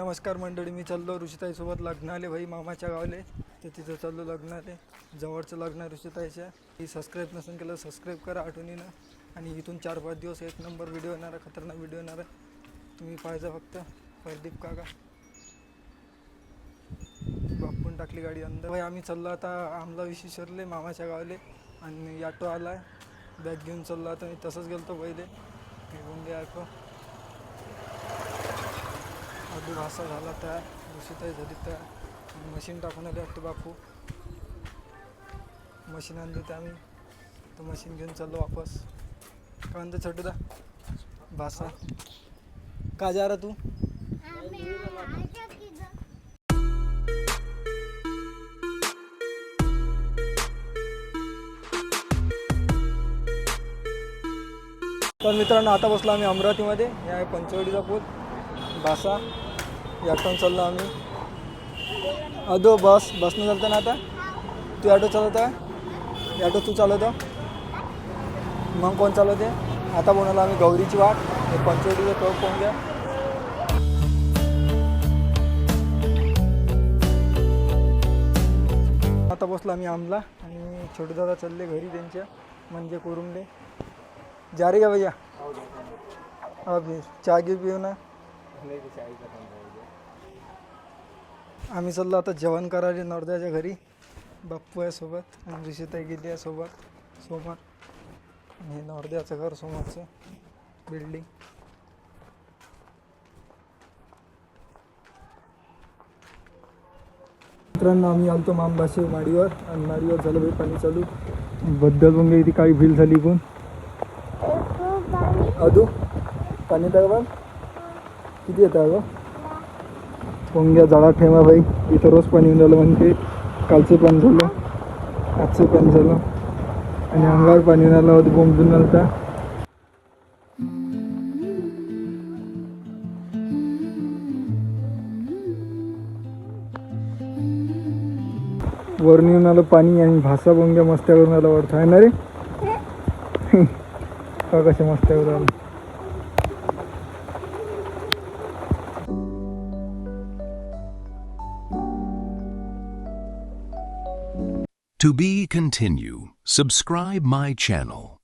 नमस्कार मंडळी, मी चाललो ऋषिताईसोबत लग्नाले भाई मामाच्या गावले. तर तिथं चाललो लग्नाले. जवळचं लग्न आहे ऋषिताईच्या. ही सबस्क्राईब नसेल केलं सबस्क्राईब करा आठवणीनं. आणि इथून 4-5 दिवस एक नंबर व्हिडिओ येणार आहे, खतरनाक व्हिडिओ येणार आहे. तुम्ही पाहायचा फक्त. प्रदीप काका बापून टाकली गाडी अंदर. भाई आम्ही चाललो आता आमला विश्वेश्वरले मामाच्या गावले. आणि ऑटो आला आहे, बॅग घेऊन चाललो आता. मी तसंच गेलतो पहिले घेऊन घ्या ऑटो. अगदी भाषा झाला तयार, ऋषिताई झाली तयार. मशीन टाकून आले वाटते बापू. मशीन आणली ते आम्ही, तर मशीन घेऊन चाललो वापस. काय म्हणतो छोटूदा भाषा का जा रहा तू? तर मित्रांनो, आता बसलो आम्ही अमरावतीमध्ये. हे आहे पंचवडीचा पूल. भाषा याटून चाललो आम्ही. अदो बसनं चालतं ना आता. तू ऑटो चालवत आहे? ऑटो तू चालवतो? मग कोण चालवते? आता बोलायला आम्ही गौरीची वाट. हे पंचवडीचं टोक पाहून घ्या. आता बसलो आम्ही आमला. आणि छोटे दादा चालले घरी त्यांच्या, म्हणजे कुरुमले. जा रे का भैया? अभी चहा घे पिऊ ना. आम्ही चाललो आता जेवण करायला नर्द्याच्या घरी. बाप्पू आहे सोबत आणि ऋषिताई गेली आहे सोबत समोर. आणि हे नर्द्याचं घर समोरचं बिल्डिंग. मित्रांनो, आम्ही आलतो मामबाशी माडीवर. आणि माडीवर झालं भाई पाणी चालू. बद्दल पण इथे काही भील झाली पण. अदू पाणी येतं का? किती येतं अगं? पोंग्या झाडा ठेवा भाई. इथं रोज पाणी येऊन राहिलं. म्हणजे कालचं पाणी झालं, आजचं पाणी झालं. आणि अंगावर पाणी येऊन आलं होतं, बोंबून आलता. वरून येऊन आलं पाणी. आणि भाषा बोंग्या मस्त्या करून आला वरता आहे ना रे. का कशा मस्त्या करून आलं. To be continue, subscribe my channel.